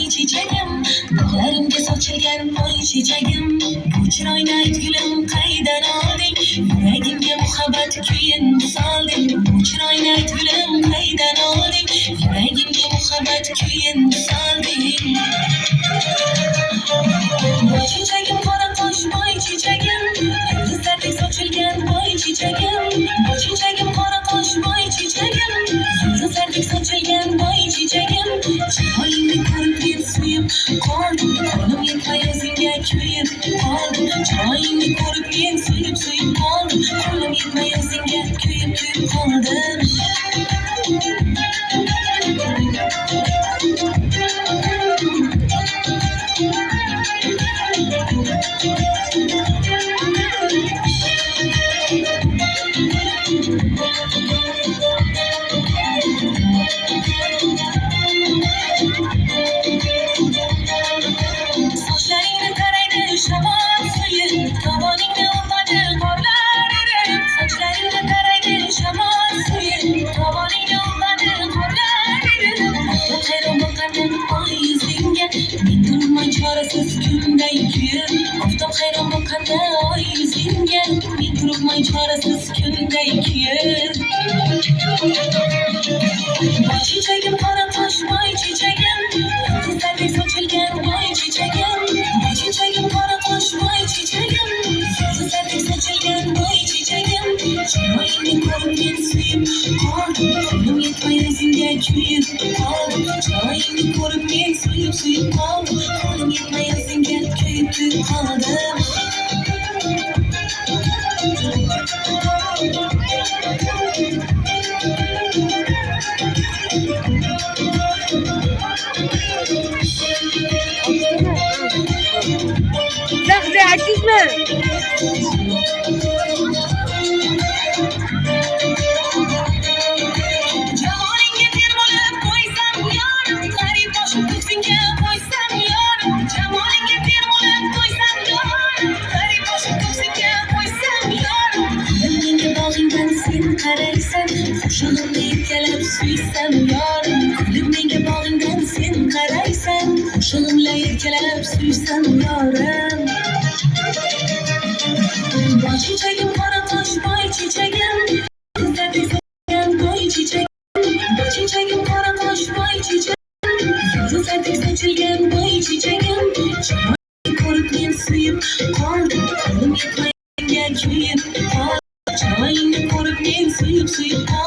boy çiçeğim, dağlarımda sochilgan boy çiçeğim. Bu chiroyli gulum qaydan olding, yuragimga muhabbat kuyin solding. Bu chiroyli gulum qaydan olding, yuragimga muhabbat kuyin solding. Boy çiçeğim, qora qosh boy çiçeğim, yulduzlardek sochilgan boy çiçeğim. Boy çiçeğim, qora qosh boy çiçeğim, yulduzlardek sochilgan boy çiçeğim. Chiroyingni ko'rib men suyib qoldim, qo'lim yetmay o'zingga kuyib qoldim. Chiroyingni ko'rib men suyib qoldim, qo'lim yetmay o'zingga kuyib qoldim. Sochlaringni taraydi shamol suyib, tovoningni o'padi qorlar erib. Sochlaringni taraydi shamol suyib, tovoningni o'padi qorlar erib. Oftob hayron boqardi oy yuzingga, men turibman chorasiz kunday kuyib. Oftob hayron boqardi oy yuzingga, men turibman chorasiz kunday kuyib. Boy çiçeğim, qora qosh boy çiçeğim, yulduzlardek sochilgan boy çiçeğim. Boy çiçeğim, qora qosh boy çiçeğim, yulduzlardek sochilgan boy çiçeğim. Chiroyingni ko'rib men suyib qoldim, qo'lim yetmay o'zingga kuyib qoldim. Chiroyingni ko'rib men suyib qoldim, qo'lim yetmay o'zingga kuyib qoldim. Size artist mi? Jamoringga termulib qo'ysam yorim, qarib boshim ko'ksingga qo'ysam yorim. Jamoringga termulib qo'ysam yorim, qarib boshim ko'ksingga qo'ysam yorim. Menga bog'ingdan sen qaraysan, qo'shig'imni erkalab suysam yorim. Kulib menga bog'ingdan sen qaraysan, qo'shig'imla erkalab suysam yorim. Boy çiçeğim, qora qosh boy çiçeğim, yulduzlardek sochilgan boy çiçeğim. Boy çiçeğim, qora qosh boy çiçeğim, yulduzlardek sochilgan boy çiçeğim. Chiroyingni ko'rib men suyib qoldim, qo'lim yetmay o'zingga kuyib qoldim. Chiroyingni ko'rib men suyib qoldim.